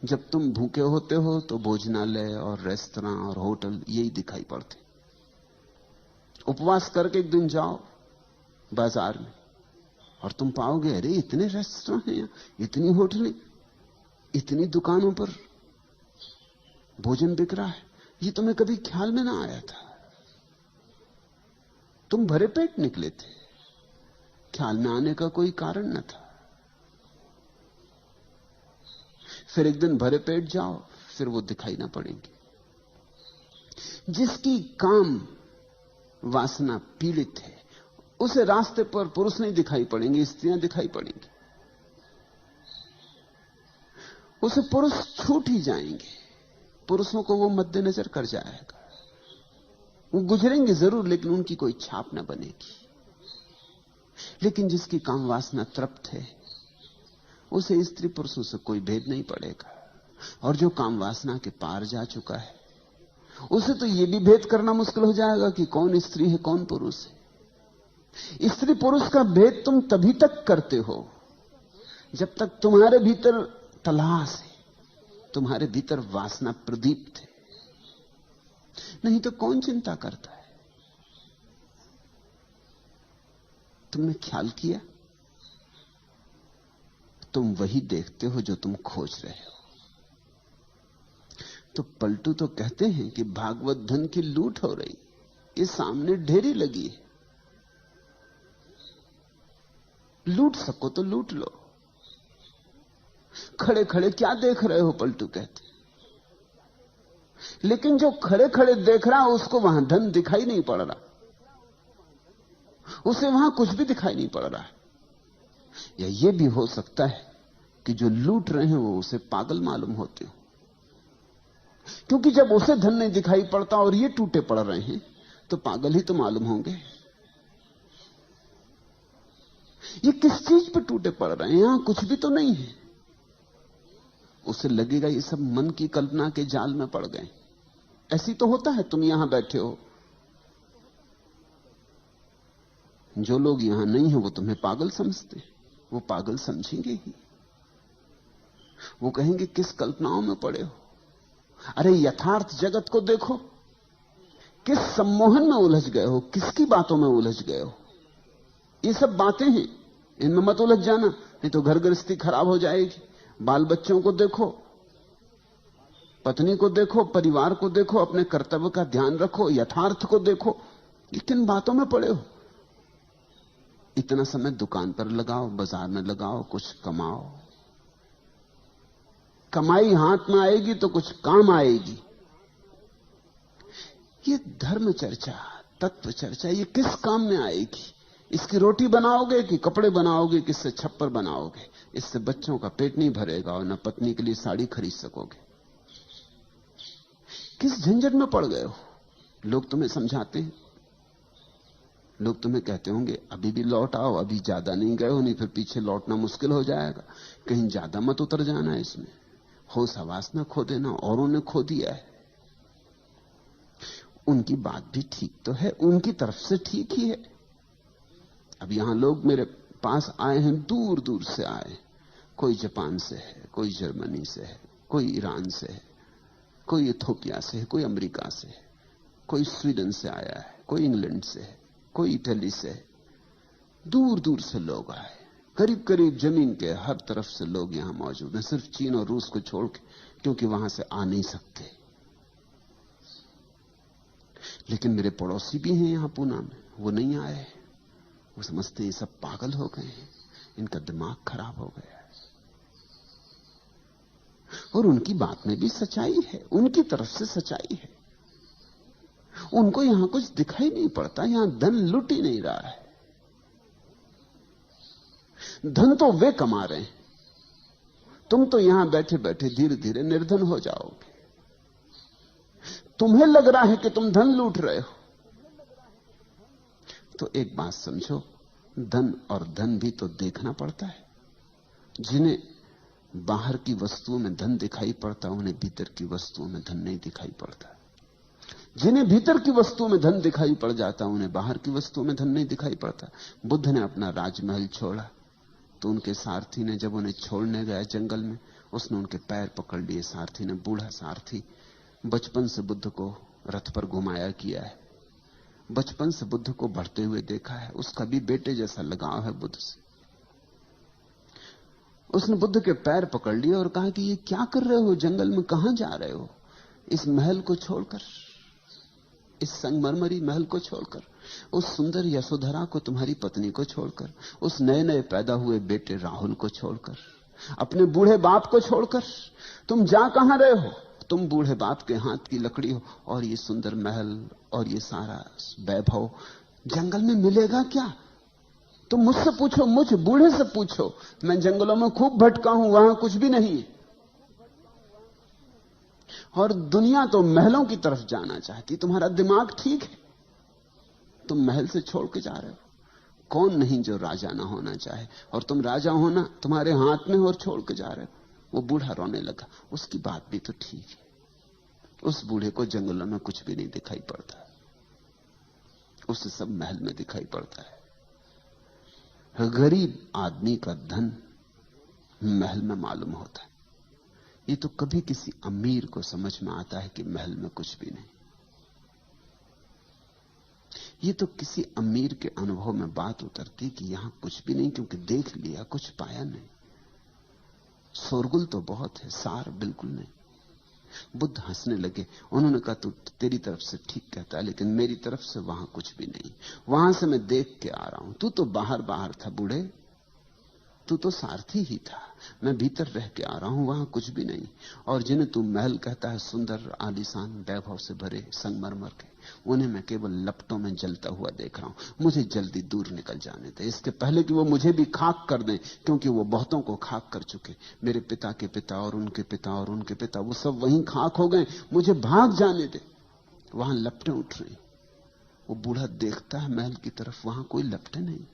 जब तुम भूखे होते हो तो भोजनालय और रेस्तरां और होटल यही दिखाई पड़ते। उपवास करके एक दिन जाओ बाजार में और तुम पाओगे अरे इतने रेस्तरां हैं, इतनी होटलें, इतनी दुकानों पर भोजन बिक रहा है। ये तुम्हें कभी ख्याल में ना आया था। तुम भरे पेट निकले थे, ख्याल में आने का कोई कारण न था। फिर एक दिन भरे पेट जाओ, फिर वो दिखाई ना पड़ेंगे। जिसकी काम वासना पीड़ित है उसे रास्ते पर पुरुष नहीं दिखाई पड़ेंगे, स्त्रियां दिखाई पड़ेंगी। उसे पुरुष छूट ही जाएंगे, पुरुषों को वो मद्देनजर कर जाएगा। वो गुजरेंगे जरूर लेकिन उनकी कोई छाप ना बनेगी। लेकिन जिसकी काम वासना तृप्त है उसे स्त्री पुरुषों से कोई भेद नहीं पड़ेगा। और जो काम वासना के पार जा चुका है उसे तो यह भी भेद करना मुश्किल हो जाएगा कि कौन स्त्री है कौन पुरुष है। स्त्री पुरुष का भेद तुम तभी तक करते हो जब तक तुम्हारे भीतर तलाश है, तुम्हारे भीतर वासना प्रदीप्त है। नहीं तो कौन चिंता करता है। तुमने ख्याल किया, तुम वही देखते हो जो तुम खोज रहे हो। तो पलटू तो कहते हैं कि भागवत धन की लूट हो रही, ये सामने ढेरी लगी है, लूट सको तो लूट लो। खड़े खड़े क्या देख रहे हो, पलटू कहते। लेकिन जो खड़े खड़े देख रहा उसको वहां धन दिखाई नहीं पड़ रहा, उसे वहां कुछ भी दिखाई नहीं पड़ रहा है। या यह भी हो सकता है कि जो लूट रहे हैं वो उसे पागल मालूम होते हो, क्योंकि जब उसे धन नहीं दिखाई पड़ता और ये टूटे पड़ रहे हैं तो पागल ही तो मालूम होंगे। ये किस चीज पे टूटे पड़ रहे हैं, यहां कुछ भी तो नहीं है। उसे लगेगा ये सब मन की कल्पना के जाल में पड़ गए। ऐसी तो होता है, तुम यहां बैठे हो, जो लोग यहां नहीं है वो तुम्हें पागल समझते, वो पागल समझेंगे ही। वो कहेंगे किस कल्पनाओं में पड़े हो। अरे यथार्थ जगत को देखो, किस सम्मोहन में उलझ गए हो, किसकी बातों में उलझ गए हो। ये सब बातें हैं, इनमें मत उलझ जाना, नहीं तो घर गृहस्थी खराब हो जाएगी। बाल बच्चों को देखो, पत्नी को देखो, परिवार को देखो, अपने कर्तव्य का ध्यान रखो, यथार्थ को देखो। ये किन बातों में पड़े हो। इतना समय दुकान पर लगाओ, बाजार में लगाओ, कुछ कमाओ। कमाई हाथ में आएगी तो कुछ काम आएगी। ये धर्म चर्चा, तत्व चर्चा, ये किस काम में आएगी। इसकी रोटी बनाओगे कि कपड़े बनाओगे, किससे छप्पर बनाओगे। इससे बच्चों का पेट नहीं भरेगा और न पत्नी के लिए साड़ी खरीद सकोगे। किस झंझट में पड़ गए हो। लोग तुम्हें समझाते हैं, लोग तुम्हें कहते होंगे अभी भी लौट आओ, अभी ज्यादा नहीं गए हो, नहीं फिर पीछे लौटना मुश्किल हो जाएगा, कहीं ज्यादा मत उतर जाना इसमें, होश हवास न खो देना, औरों ने खो दिया है। उनकी बात भी ठीक तो है, उनकी तरफ से ठीक ही है। अब यहां लोग मेरे पास आए हैं, दूर दूर से आए, कोई जापान से है, कोई जर्मनी से है, कोई ईरान से है, कोई इथोपिया से है, कोई अमेरिका से है, कोई स्वीडन से आया है, कोई इंग्लैंड से है, कोई इटली से है। दूर दूर से लोग आए, करीब करीब जमीन के हर तरफ से लोग यहां मौजूद हैं, सिर्फ चीन और रूस को छोड़ के, क्योंकि वहां से आ नहीं सकते। लेकिन मेरे पड़ोसी भी हैं यहां पूना में, वो नहीं आए। वो समझते हैं ये सब पागल हो गए हैं, इनका दिमाग खराब हो गया है। और उनकी बात में भी सच्चाई है, उनकी तरफ से सच्चाई है। उनको यहां कुछ दिखाई नहीं पड़ता, यहां धन लुट ही नहीं रहा है। धन तो वे कमा रहे हैं, तुम तो यहां बैठे बैठे धीरे धीरे निर्धन हो जाओगे। तुम्हें लग रहा है कि तुम धन लूट रहे हो। तो एक बात समझो, धन और धन भी तो देखना पड़ता है। जिन्हें बाहर की वस्तुओं में धन दिखाई पड़ता, उन्हें भीतर की वस्तुओं में धन नहीं दिखाई पड़ता। जिन्हें भीतर की वस्तुओं में धन दिखाई पड़ जाता, उन्हें बाहर की वस्तुओं में धन नहीं दिखाई पड़ता। बुद्ध ने अपना राजमहल छोड़ा तो उनके सारथी ने जब उन्हें छोड़ने गया जंगल में, उसने उनके पैर पकड़ लिए। सारथी ने, बूढ़ा सारथी, बचपन से बुद्ध को रथ पर घुमाया किया है, बचपन से बुद्ध को बढ़ते हुए देखा है, उसका भी बेटे जैसा लगाव है बुद्ध से। उसने बुद्ध के पैर पकड़ लिए और कहा कि ये क्या कर रहे हो, जंगल में कहां जा रहे हो, इस महल को छोड़कर, इस संगमरमरी महल को छोड़कर, उस सुंदर यशोधरा को, तुम्हारी पत्नी को छोड़कर, उस नए नए पैदा हुए बेटे राहुल को छोड़कर, अपने बूढ़े बाप को छोड़कर तुम जा कहां रहे हो? तुम बूढ़े बाप के हाथ की लकड़ी हो और ये सुंदर महल और ये सारा वैभव जंगल में मिलेगा क्या? तुम मुझसे पूछो, मुझ बूढ़े से पूछो, मैं जंगलों में खूब भटका हूं, वहां कुछ भी नहीं है। और दुनिया तो महलों की तरफ जाना चाहती। तुम्हारा दिमाग ठीक है, तुम महल से छोड़ के जा रहे हो। कौन नहीं जो राजा ना होना चाहे, और तुम राजा होना तुम्हारे हाथ में और छोड़ के जा रहे हो। वो बूढ़ा रोने लगा। उसकी बात भी तो ठीक है, उस बूढ़े को जंगलों में कुछ भी नहीं दिखाई पड़ता, उसे सब महल में दिखाई पड़ता है। गरीब आदमी का धन महल में मालूम होता है। ये तो कभी किसी अमीर को समझ में आता है कि महल में कुछ भी नहीं। ये तो किसी अमीर के अनुभव में बात उतरती कि यहां कुछ भी नहीं, क्योंकि देख लिया, कुछ पाया नहीं। शोरगुल तो बहुत है, सार बिल्कुल नहीं। बुद्ध हंसने लगे। उन्होंने कहा, तू तेरी तरफ से ठीक कहता है, लेकिन मेरी तरफ से वहां कुछ भी नहीं। वहां से मैं देख के आ रहा हूं। तू तो बाहर बाहर था बूढ़े, तू तो सारथी ही था। मैं भीतर रह के आ रहा हूं, वहां कुछ भी नहीं। और जिन्हें तू महल कहता है, सुंदर आलीशान वैभव से भरे संगमरमर के, उन्हें मैं केवल लपटों में जलता हुआ देख रहा हूं। मुझे जल्दी दूर निकल जाने दे, इसके पहले कि वो मुझे भी खाक कर दें, क्योंकि वो बहुतों को खाक कर चुके। मेरे पिता के पिता और उनके पिता और उनके पिता, वो सब वहीं खाक हो गए। मुझे भाग जाने दे। वहां लपटें उठ रही। वो बूढ़ा देखता है महल की तरफ, वहां कोई लपटें नहीं।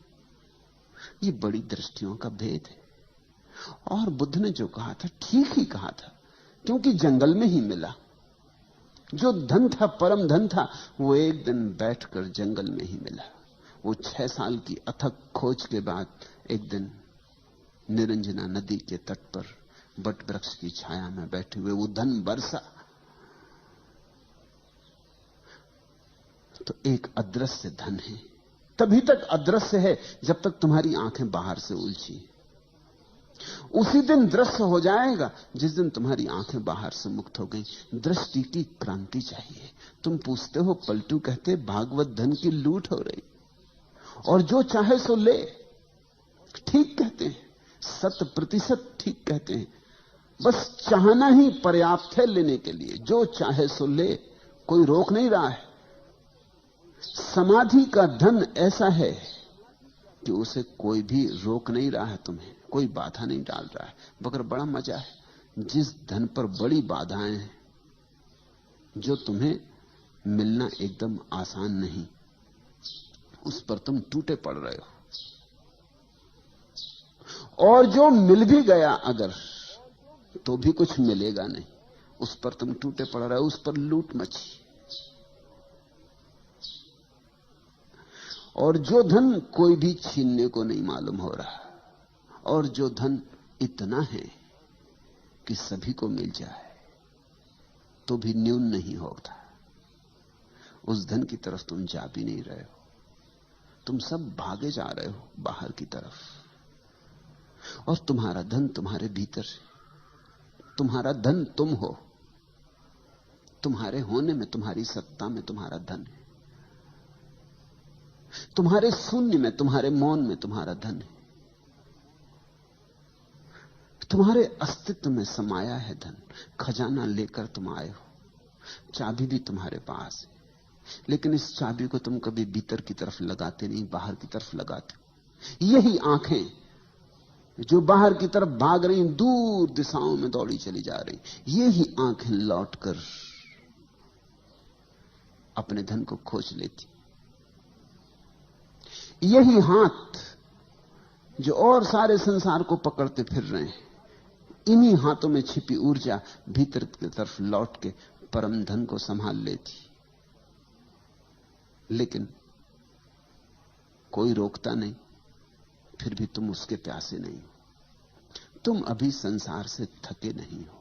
ये बड़ी दृष्टियों का भेद है। और बुद्ध ने जो कहा था ठीक ही कहा था, क्योंकि जंगल में ही मिला। जो धन था, परम धन था, वो एक दिन बैठकर जंगल में ही मिला। वो 6 साल की अथक खोज के बाद एक दिन निरंजना नदी के तट पर बट वृक्ष की छाया में बैठे हुए वो धन बरसा। तो एक अदृश्य धन है, तभी तक अदृश्य है जब तक तुम्हारी आंखें बाहर से उलझी। उसी दिन दृश्य हो जाएगा जिस दिन तुम्हारी आंखें बाहर से मुक्त हो गई। दृष्टि की क्रांति चाहिए। तुम पूछते हो, पलटू कहते भागवत धन की लूट हो रही, और जो चाहे सो ले। ठीक कहते हैं, 100% ठीक कहते हैं। बस चाहना ही पर्याप्त है लेने के लिए। जो चाहे सो ले, कोई रोक नहीं रहा है। समाधि का धन ऐसा है कि उसे कोई भी रोक नहीं रहा है, तुम्हें कोई बाधा नहीं डाल रहा है। मगर बड़ा मजा है, जिस धन पर बड़ी बाधाएं हैं, जो तुम्हें मिलना एकदम आसान नहीं, उस पर तुम टूटे पड़ रहे हो। और जो मिल भी गया अगर, तो भी कुछ मिलेगा नहीं, उस पर तुम टूटे पड़ रहे हो, उस पर लूट मची। और जो धन कोई भी छीनने को नहीं मालूम हो रहा, और जो धन इतना है कि सभी को मिल जाए तो भी न्यून नहीं होता, उस धन की तरफ तुम जा भी नहीं रहे हो। तुम सब भागे जा रहे हो बाहर की तरफ। और तुम्हारा धन तुम्हारे भीतर है। तुम्हारा धन तुम हो। तुम्हारे होने में, तुम्हारी सत्ता में तुम्हारा धन है। तुम्हारे शून्य में, तुम्हारे मौन में तुम्हारा धन है। तुम्हारे अस्तित्व में समाया है धन। खजाना लेकर तुम आए हो, चाबी भी तुम्हारे पास है, लेकिन इस चाबी को तुम कभी भीतर की तरफ लगाते नहीं, बाहर की तरफ लगाते। यही आंखें जो बाहर की तरफ भाग रही, दूर दिशाओं में दौड़ी चली जा रही, यही आंखें लौटकर अपने धन को खोज लेती। यही हाथ जो और सारे संसार को पकड़ते फिर रहे हैं, इन्हीं हाथों में छिपी ऊर्जा भीतर की तरफ लौट के परम धन को संभाल लेती। लेकिन कोई रोकता नहीं, फिर भी तुम उसके प्यासे नहीं। तुम अभी संसार से थके नहीं हो।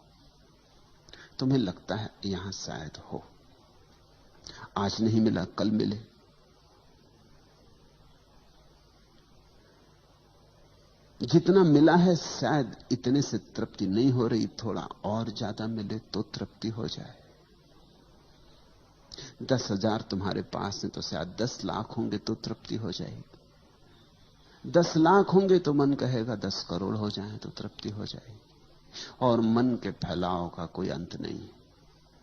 तुम्हें लगता है यहां शायद हो, आज नहीं मिला कल मिले। जितना मिला है शायद इतने से तृप्ति नहीं हो रही, थोड़ा और ज्यादा मिले तो तृप्ति हो जाए। 10,000 तुम्हारे पास है तो शायद 10 लाख होंगे तो तृप्ति हो जाएगी। 10 लाख होंगे तो मन कहेगा 10 करोड़ हो जाए तो तृप्ति हो जाएगी। और मन के फैलाव का कोई अंत नहीं है।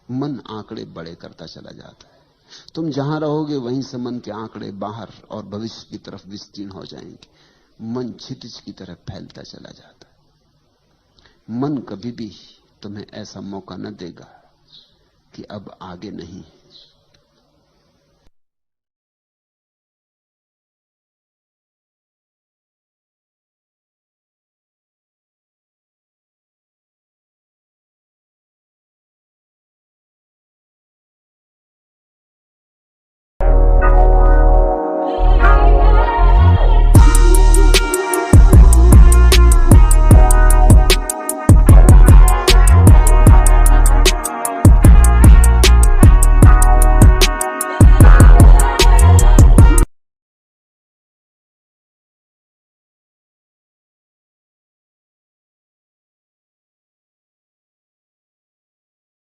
मन आंकड़े बड़े करता चला जाता है। तुम जहां रहोगे वहीं से मन के आंकड़े बाहर और भविष्य की तरफ विस्तीर्ण हो जाएंगे। मन क्षितिज की तरफ फैलता चला जाता है। मन कभी भी तुम्हें ऐसा मौका न देगा कि अब आगे नहीं।